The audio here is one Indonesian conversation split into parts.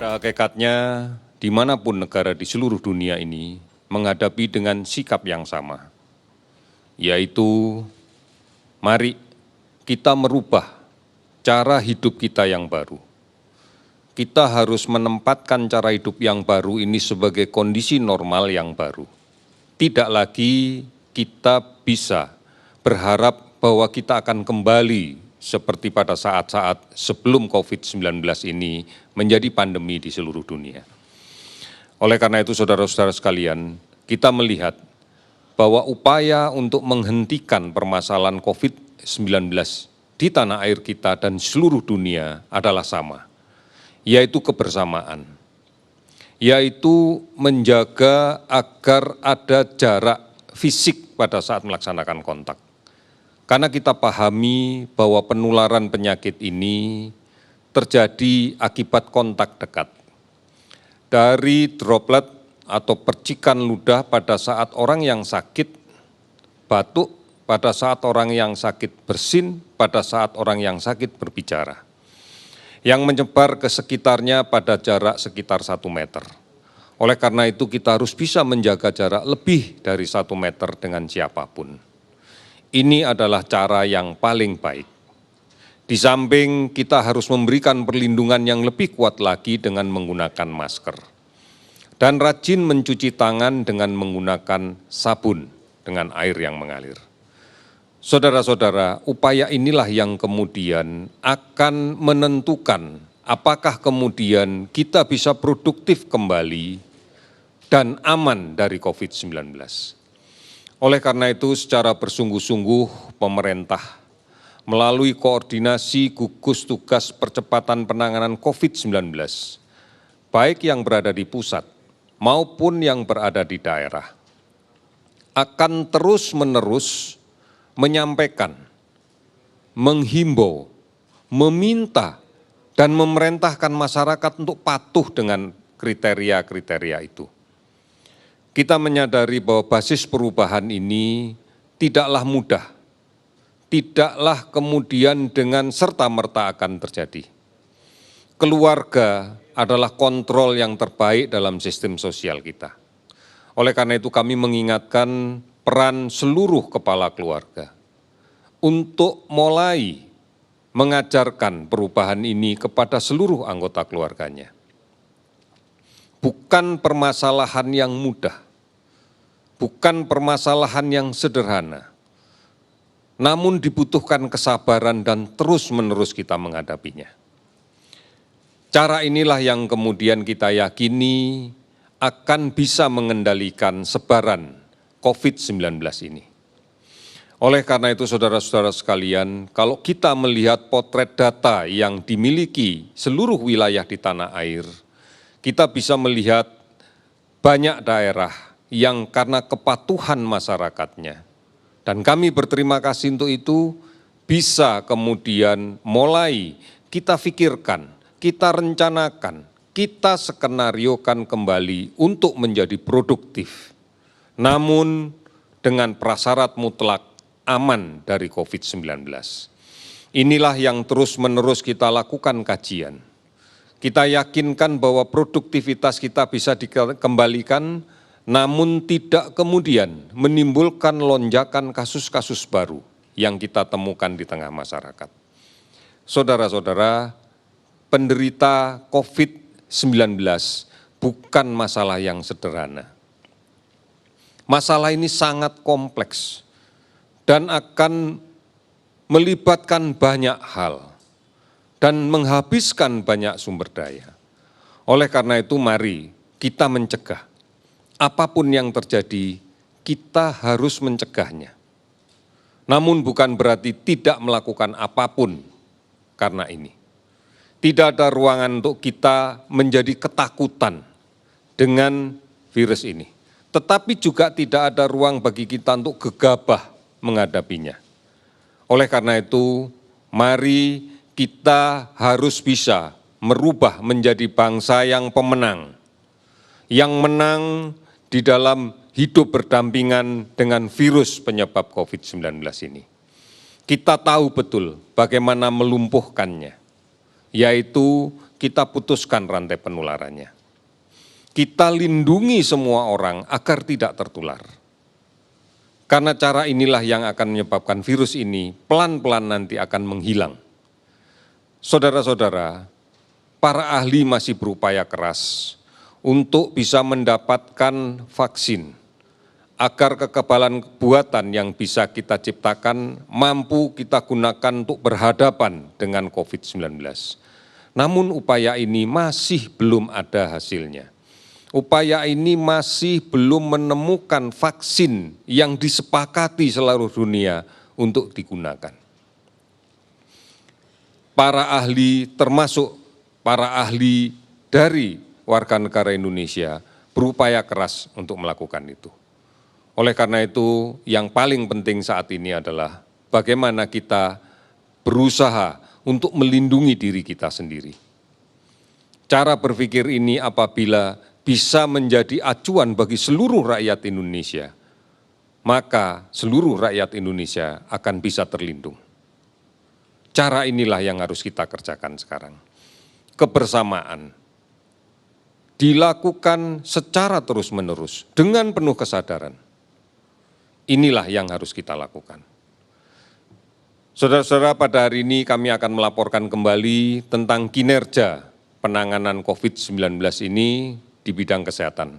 Pada hakikatnya, dimanapun negara di seluruh dunia ini menghadapi dengan sikap yang sama, yaitu mari kita merubah cara hidup kita yang baru. Kita harus menempatkan cara hidup yang baru ini sebagai kondisi normal yang baru. Tidak lagi kita bisa berharap bahwa kita akan kembali seperti pada saat-saat sebelum COVID-19 ini menjadi pandemi di seluruh dunia. Oleh karena itu, saudara-saudara sekalian, kita melihat bahwa upaya untuk menghentikan permasalahan COVID-19 di tanah air kita dan seluruh dunia adalah sama, yaitu kebersamaan, yaitu menjaga agar ada jarak fisik pada saat melaksanakan kontak. Karena kita pahami bahwa penularan penyakit ini terjadi akibat kontak dekat. Dari droplet atau percikan ludah pada saat orang yang sakit batuk, pada saat orang yang sakit bersin, pada saat orang yang sakit berbicara, yang menyebar ke sekitarnya pada jarak sekitar 1 meter. Oleh karena itu kita harus bisa menjaga jarak lebih dari 1 meter dengan siapapun. Ini adalah cara yang paling baik. Di samping kita harus memberikan perlindungan yang lebih kuat lagi dengan menggunakan masker. Dan rajin mencuci tangan dengan menggunakan sabun dengan air yang mengalir. Saudara-saudara, upaya inilah yang kemudian akan menentukan apakah kemudian kita bisa produktif kembali dan aman dari COVID-19. Oleh karena itu, secara bersungguh-sungguh pemerintah melalui koordinasi gugus tugas percepatan penanganan COVID-19, baik yang berada di pusat maupun yang berada di daerah, akan terus-menerus menyampaikan, menghimbau, meminta, dan memerintahkan masyarakat untuk patuh dengan kriteria-kriteria itu. Kita menyadari bahwa basis perubahan ini tidaklah mudah, tidaklah kemudian dengan serta-merta akan terjadi. Keluarga adalah kontrol yang terbaik dalam sistem sosial kita. Oleh karena itu kami mengingatkan peran seluruh kepala keluarga untuk mulai mengajarkan perubahan ini kepada seluruh anggota keluarganya. Bukan permasalahan yang mudah, bukan permasalahan yang sederhana, namun dibutuhkan kesabaran dan terus-menerus kita menghadapinya. Cara inilah yang kemudian kita yakini akan bisa mengendalikan sebaran COVID-19 ini. Oleh karena itu, saudara-saudara sekalian, kalau kita melihat potret data yang dimiliki seluruh wilayah di tanah air, kita bisa melihat banyak daerah yang karena kepatuhan masyarakatnya, dan kami berterima kasih untuk itu, bisa kemudian mulai kita pikirkan, kita rencanakan, kita skenariokan kembali untuk menjadi produktif, namun dengan prasyarat mutlak aman dari COVID-19. Inilah yang terus-menerus kita lakukan kajian. Kita yakinkan bahwa produktivitas kita bisa dikembalikan, namun tidak kemudian menimbulkan lonjakan kasus-kasus baru yang kita temukan di tengah masyarakat. Saudara-saudara, penderita COVID-19 bukan masalah yang sederhana. Masalah ini sangat kompleks dan akan melibatkan banyak hal dan menghabiskan banyak sumber daya. Oleh karena itu mari kita mencegah. Apapun yang terjadi, kita harus mencegahnya. Namun bukan berarti tidak melakukan apapun karena ini. Tidak ada ruangan untuk kita menjadi ketakutan dengan virus ini. Tetapi juga tidak ada ruang bagi kita untuk gegabah menghadapinya. Oleh karena itu, mari kita harus bisa merubah menjadi bangsa yang pemenang, yang menang di dalam hidup berdampingan dengan virus penyebab COVID-19 ini. Kita tahu betul bagaimana melumpuhkannya. yaitu kita putuskan rantai penularannya. Kita lindungi semua orang agar tidak tertular. Karena cara inilah yang akan menyebabkan virus ini pelan-pelan nanti akan menghilang. Saudara-saudara, para ahli masih berupaya keras untuk bisa mendapatkan vaksin agar kekebalan buatan yang bisa kita ciptakan mampu kita gunakan untuk berhadapan dengan COVID-19. Namun upaya ini masih belum ada hasilnya. Upaya ini masih belum menemukan vaksin yang disepakati seluruh dunia untuk digunakan. Para ahli termasuk para ahli dari warga negara Indonesia berupaya keras untuk melakukan itu. Oleh karena itu, yang paling penting saat ini adalah bagaimana kita berusaha untuk melindungi diri kita sendiri. Cara berpikir ini apabila bisa menjadi acuan bagi seluruh rakyat Indonesia, maka seluruh rakyat Indonesia akan bisa terlindung. Cara inilah yang harus kita kerjakan sekarang. Kebersamaan dilakukan secara terus-menerus dengan penuh kesadaran. Inilah yang harus kita lakukan. Saudara-saudara, pada hari ini kami akan melaporkan kembali tentang kinerja penanganan COVID-19 ini di bidang kesehatan.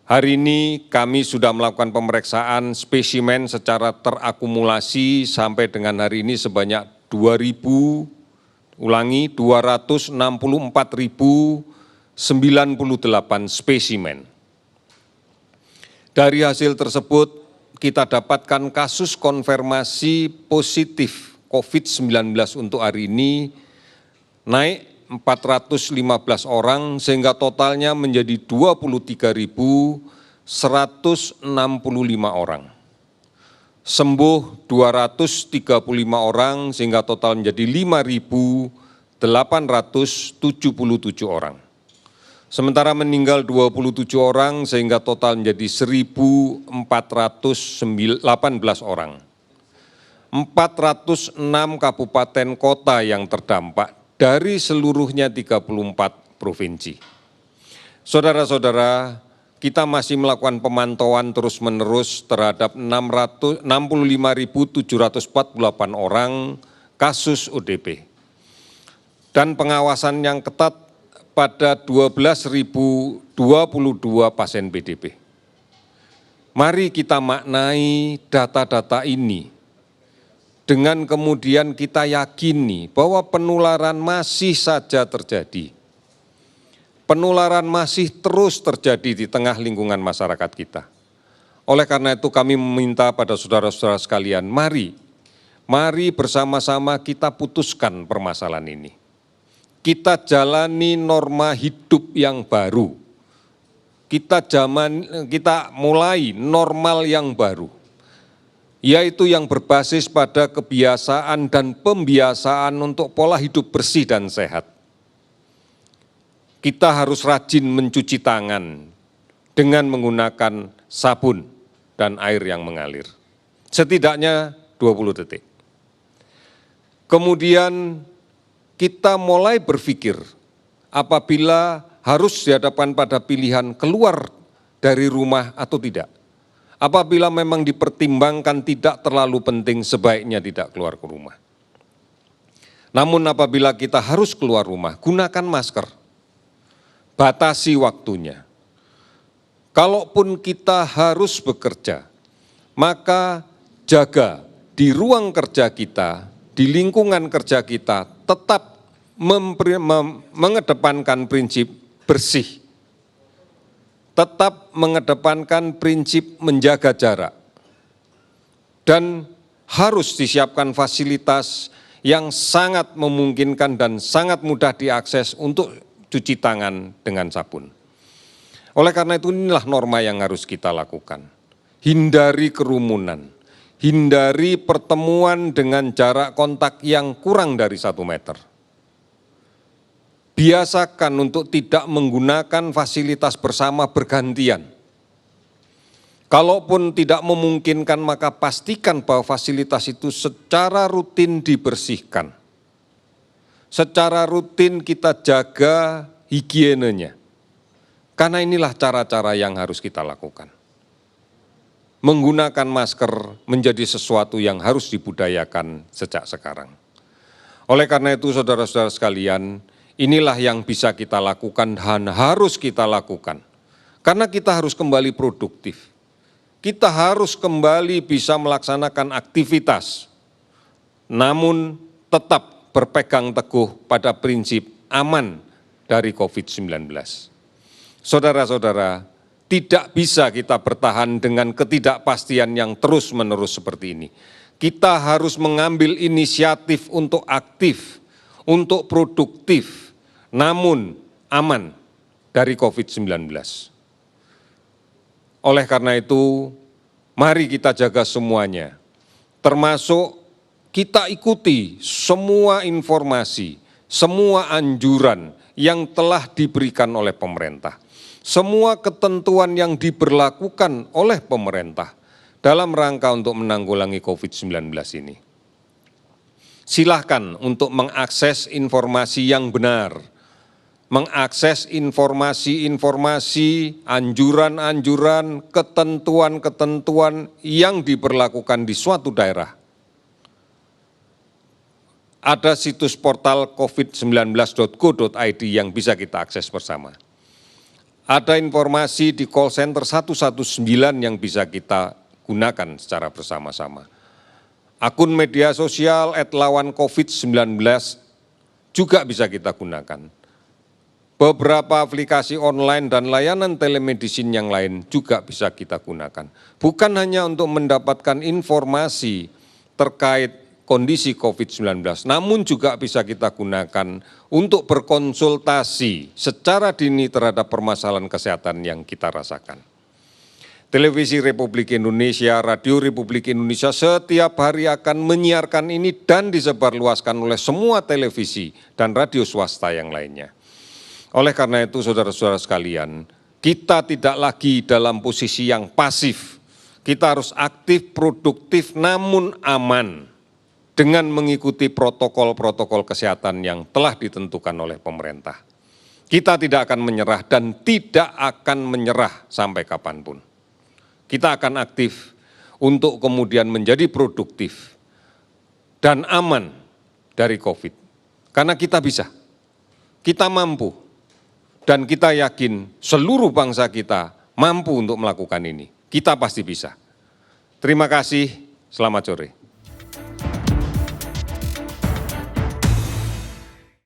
Hari ini kami sudah melakukan pemeriksaan spesimen secara terakumulasi sampai dengan hari ini sebanyak 264.098 spesimen. Dari hasil tersebut, kita dapatkan kasus konfirmasi positif COVID-19 untuk hari ini naik 415 orang sehingga totalnya menjadi 23.165 orang. Sembuh 235 orang sehingga total menjadi 5.877 orang. Sementara meninggal 27 orang sehingga total menjadi 1.418 orang. 406 kabupaten kota yang terdampak dari seluruhnya 34 provinsi. Saudara-saudara, kita masih melakukan pemantauan terus-menerus terhadap 65.748 orang kasus ODP. Dan pengawasan yang ketat pada 12.022 pasien PDP. Mari kita maknai data-data ini dengan kemudian kita yakini bahwa penularan masih saja terjadi. Penularan masih terus terjadi di tengah lingkungan masyarakat kita. Oleh karena itu kami meminta pada saudara-saudara sekalian, mari bersama-sama kita putuskan permasalahan ini. Kita jalani norma hidup yang baru. Kita mulai normal yang baru, yaitu yang berbasis pada kebiasaan dan pembiasaan untuk pola hidup bersih dan sehat. Kita harus rajin mencuci tangan dengan menggunakan sabun dan air yang mengalir. Setidaknya 20 detik. Kemudian kita mulai berpikir apabila harus dihadapkan pada pilihan keluar dari rumah atau tidak. Apabila memang dipertimbangkan tidak terlalu penting, sebaiknya tidak keluar ke rumah. Namun apabila kita harus keluar rumah, gunakan masker. Batasi waktunya. Kalaupun kita harus bekerja, maka jaga di ruang kerja kita, di lingkungan kerja kita, tetap mengedepankan prinsip bersih. Tetap mengedepankan prinsip menjaga jarak. Dan harus disiapkan fasilitas yang sangat memungkinkan dan sangat mudah diakses untuk cuci tangan dengan sabun. Oleh karena itu inilah norma yang harus kita lakukan. Hindari kerumunan, hindari pertemuan dengan jarak kontak yang kurang dari 1 meter. Biasakan untuk tidak menggunakan fasilitas bersama bergantian. Kalaupun tidak memungkinkan, maka pastikan bahwa fasilitas itu secara rutin dibersihkan. secara rutin kita jaga higienenya. Karena inilah cara-cara yang harus kita lakukan. Menggunakan masker menjadi sesuatu yang harus dibudayakan sejak sekarang. Oleh karena itu, saudara-saudara sekalian, inilah yang bisa kita lakukan dan harus kita lakukan. Karena kita harus kembali produktif. Kita harus kembali bisa melaksanakan aktivitas, namun tetap berpegang teguh pada prinsip aman dari COVID-19. Saudara-saudara, tidak bisa kita bertahan dengan ketidakpastian yang terus-menerus seperti ini. Kita harus mengambil inisiatif untuk aktif, untuk produktif, namun aman dari COVID-19. Oleh karena itu, mari kita jaga semuanya, termasuk kita ikuti semua informasi, semua anjuran yang telah diberikan oleh pemerintah, semua ketentuan yang diberlakukan oleh pemerintah dalam rangka untuk menanggulangi COVID-19 ini. Silakan untuk mengakses informasi yang benar, mengakses informasi-informasi, anjuran-anjuran, ketentuan-ketentuan yang diberlakukan di suatu daerah. Ada situs portal covid19.go.id yang bisa kita akses bersama. Ada informasi di call center 119 yang bisa kita gunakan secara bersama-sama. Akun media sosial @lawancovid19 juga bisa kita gunakan. Beberapa aplikasi online dan layanan telemedicine yang lain juga bisa kita gunakan. Bukan hanya untuk mendapatkan informasi terkait kondisi COVID-19, namun juga bisa kita gunakan untuk berkonsultasi secara dini terhadap permasalahan kesehatan yang kita rasakan. Televisi Republik Indonesia, Radio Republik Indonesia setiap hari akan menyiarkan ini dan disebarluaskan oleh semua televisi dan radio swasta yang lainnya. Oleh karena itu, saudara-saudara sekalian, kita tidak lagi dalam posisi yang pasif. Kita harus aktif, produktif, namun aman dengan mengikuti protokol-protokol kesehatan yang telah ditentukan oleh pemerintah. Kita tidak akan menyerah dan tidak akan menyerah sampai kapanpun. Kita akan aktif untuk kemudian menjadi produktif dan aman dari COVID. Karena kita bisa, kita mampu, dan kita yakin seluruh bangsa kita mampu untuk melakukan ini. Kita pasti bisa. Terima kasih, selamat sore.